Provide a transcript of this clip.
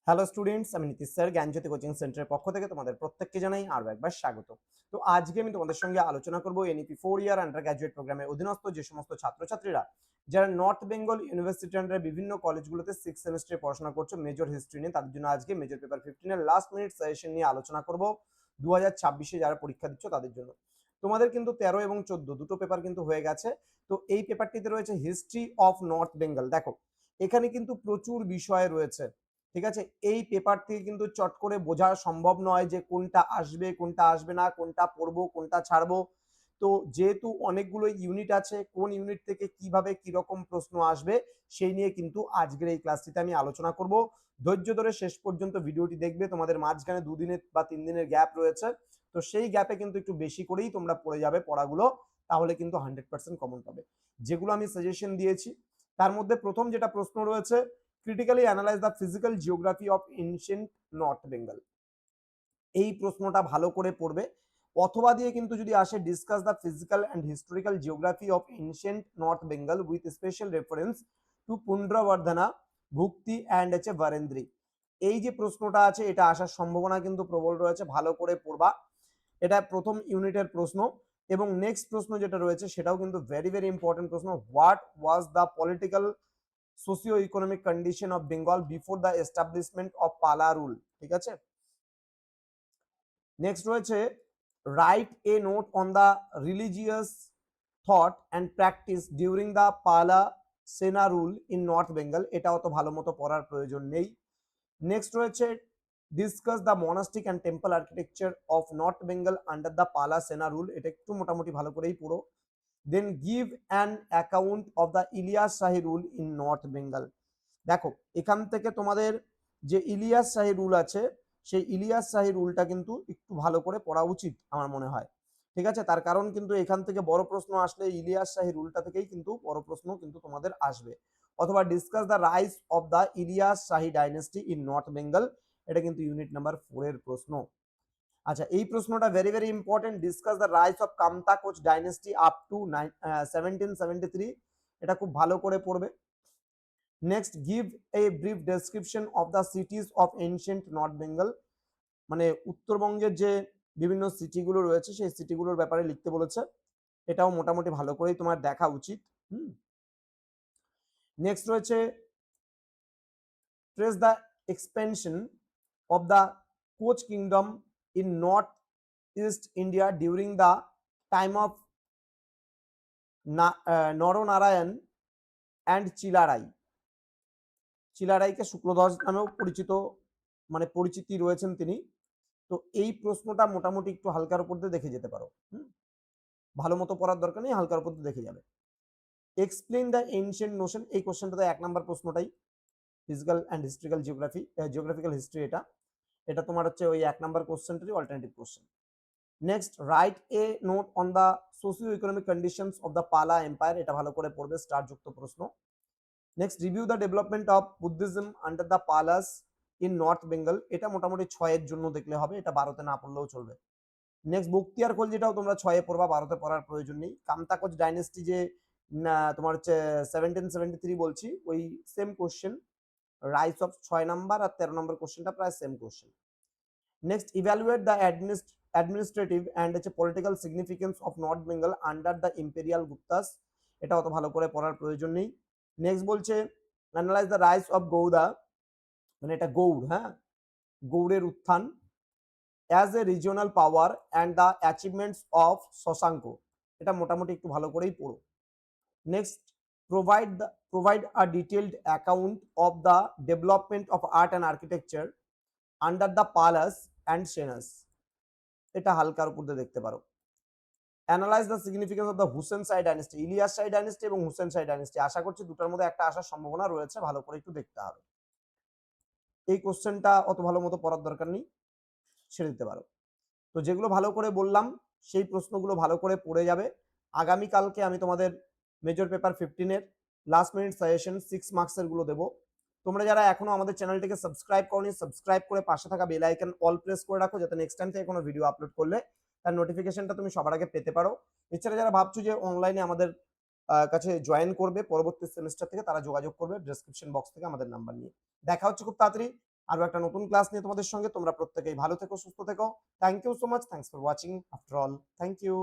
Hello students, আমি Nitish sir জ্ঞানজ্যোতি coaching সেন্টারের পক্ষ থেকে তোমাদের প্রত্যেককে জানাই আরও একবার স্বাগত। তো আজকে আমি তোমাদের সঙ্গে আলোচনা করব এনইপি 4 ইয়ার আন্ডার গ্র্যাজুয়েট প্রোগ্রামের অধীনস্থ যে সমস্ত ছাত্রছাত্রীরা যারা নর্থ বেঙ্গল ইউনিভার্সিটি আন্ডারে বিভিন্ন কলেজগুলোতে 6 সেমেস্টারে পড়াশোনা করছো মেজর হিস্ট্রি নিয়ে, তাদের জন্য আজকে মেজর পেপার 15 এর লাস্ট মিনিট সাজেশন নিয়ে আলোচনা করব। 2026-এ যারা পরীক্ষা দিচ্ছ তাদের জন্য তোমাদের কিন্তু 13 এবং 14 দুটো পেপার কিন্তু হয়ে গেছে। তো এই পেপারটিতে রয়েছে হিস্ট্রি অফ নর্থ বেঙ্গল। দেখো এখানে কিন্তু প্রচুর বিষয় রয়েছে, ঠিক আছে। এই পেপার থেকে কিন্তু চট করে বোঝা সম্ভব নয় যে কোনটা আসবে কোনটা আসবে না, কোনটা পড়বো কোনটা ছাড়বো। তো যেহেতু অনেকগুলো ইউনিট আছে, কোন ইউনিট থেকে কিভাবে কিরকম প্রশ্ন আসবে সেই নিয়ে কিন্তু আজকের এই ক্লাসটিতে আমি আলোচনা করব। ধৈর্য ধরে শেষ পর্যন্ত ভিডিওটি দেখবে। তোমাদের মাঝখানে 2 দিনের বা 3 দিনের গ্যাপ রয়েছে, তো সেই গ্যাপে কিন্তু একটু বেশি করেই তোমরা পড়ে যাবে পড়াগুলো, তাহলে কিন্তু 100% কমন পাবে। যেগুলো আমি সাজেশন দিয়েছি তার মধ্যে প্রথম যেটা প্রশ্ন রয়েছে, critically analyse the physical geography of ancient North Bengal. এই প্রশ্নটা ভালো করে পড়বে। অথবা দিয়ে কিন্তু যদি আসে discuss the physical and historical geography of ancient North Bengal with special reference to Pundravardhana, bhukti and Varendri. এই যে প্রশ্নটা আছে এটা আসার সম্ভাবনা কিন্তু প্রবল রয়েছে, ভালো করে পড়বা। এটা প্রথম ইউনিটের প্রশ্ন। এবং নেক্সট প্রশ্ন যেটা রয়েছে সেটাও কিন্তু ভেরি ভেরি ইম্পর্টেন্ট প্রশ্ন, what was the political socio economic condition of Bengal before the establishment of পালা রুল, ঠিক আছে। নেক্সট রয়েছে right a note on the religious thought and practice during the Pala Sena rule in north Bengal. এটাও তো ভালো মতো পড়ার প্রয়োজন নেই। নেক্সট রয়েছে discuss the monastic and temple architecture of north Bengal under the Pala Sena rule. এটা একটু মোটামুটি ভালো করেই পড়ো। Then give an account of the Ilyas Shahi rule in north Bengal. দেখো এখান থেকে তোমাদের যে ইলিয়াস শাহী রুল আছে সেই ইলিয়াস শাহী রুলটা কিন্তু একটু ভালো করে পড়া উচিত আমার মনে হয়, ঠিক আছে। তার কারণ কিন্তু এখান থেকে বড় প্রশ্ন আসলে ইলিয়াস শাহী রুলটা থেকেই কিন্তু বড় প্রশ্ন কিন্তু তোমাদের আসবে। অথবা discuss the rise of the Ilyas Shahi dynasty in north Bengal, এটা কিন্তু ইউনিট নাম্বার 4 এর প্রশ্ন। আচ্ছা, এই প্রশ্নটা very very important, discuss the rise of Kamata coach dynasty up to 1773। এটা খুব ভালো করে পড়বে। Next give a brief description of the সিটিজ of ancient North Bengal. মানে উত্তরবঙ্গের যে বিভিন্ন সিটিগুলো রয়েছে সেই সিটিগুলোর ব্যাপারে লিখতে বলেছে, এটাও মোটামুটি ভালো করেই তোমার দেখা উচিত। নেক্সট রয়েছে trace the expansion of the Koch kingdom in North East India during the time of Naranarayan and Chilarai. চিলারাইকে শুক্লধ্বজ নামেও পরিচিত, মানে পরিচিতি রয়েছেন তিনি। তো এই প্রশ্নটা মোটামুটি একটু হালকার উপর দিয়ে দেখে যেতে পারো। ভালো মতো পড়ার দরকার নেই, হালকার উপর দিয়ে দেখে যাবে। এক্সপ্লেইন দ্য এনশিয়েন্ট নোশন, এই কোশ্চেনটা তো 1 নম্বর প্রশ্নটাই, physical and historical geographical history. এটা তোমার হচ্ছে ওই 1 নম্বর কোশ্চেনটারই alternative question. Next write a note on the socio economic conditions of the Pala empire, এটা ভালো করে পড়বে, স্টার যুক্ত প্রশ্ন। Next review the development of Buddhism under the Palas in north Bengal, এটা মোটামুটি 6-এর জন্য দেখলে হবে, এটা 12তে না পড়লেও চলবে। নেক্সট বখতিয়ার খলজিটাও তোমরা 6-এ পড়বা, 12তে পড়ার প্রয়োজন নেই। কামতাকোচ ডাইনেস্টি যে তোমার হচ্ছে 1773 বলছি, ওই same question, rise of 6 number আর 13 নম্বর কোশ্চেনটা প্রায় same question. Next evaluate the administrative and political significance of north Bengal under the imperial Guptas, এটা অত ভালো করে পড়ার প্রয়োজন নেই। নেক্সট বলছে analyse the rise of Gauda, মানে এটা গৌড়, হ্যাঁ, গৌড়ের উত্থান as a regional power and the achievements of Shashanka, এটা মোটামুটি একটু ভালো করেই পড়ো। Next provide a detailed account of the development of art and architecture under the Palas and Senas, এটা হালকার উপর দিয়ে দেখতে পারো। Analyse the significance of the Hussain Shahi dynasty, Ilyas Shahi dynasty এবং হুসেন শাহী ডাইনেস্টি, আশা করছি দুটার মধ্যে একটা আসার সম্ভাবনা রয়েছে, ভালো করে একটু দেখতে হবে। এই কোশ্চেনটা অত ভালো মতো পড়ার দরকার নেই, ছেড়ে দিতে পারো। তো যেগুলো ভালো করে বললাম সেই প্রশ্নগুলো ভালো করে পড়ে যাবে। আগামীকালকে আমি তোমাদের মেজর পেপার 15-এর লাস্ট মিনিট সাজেশন 6 মার্কসের গুলো দেবো। তোমরা যারা এখনো আমাদের চ্যানেলটিকে সাবস্ক্রাইব করনি, সাবস্ক্রাইব করে পাশে থাকা বেল আইকন অল প্রেস করে রাখো, যাতে নেক্সট টাইম থেকে কোনো ভিডিও আপলোড করলে তার নোটিফিকেশনটা তুমি সবার আগে পেতে পারো। এছাড়া যারা ভাবছো যে অনলাইনে আমাদের কাছে জয়েন করবে পরবর্তী সেমিস্টার থেকে, তারা যোগাযোগ করবে ডেসক্রিপশন বক্স থেকে আমাদের নাম্বার নিয়ে। দেখা হচ্ছে খুব তাড়াতাড়ি আরো একটা নতুন ক্লাস নিয়ে তোমাদের সঙ্গে। তোমরা প্রত্যেকেই ভালো থেকো, সুস্থ থেকো। Thank you so much. Thanks for watching after all. Thank you.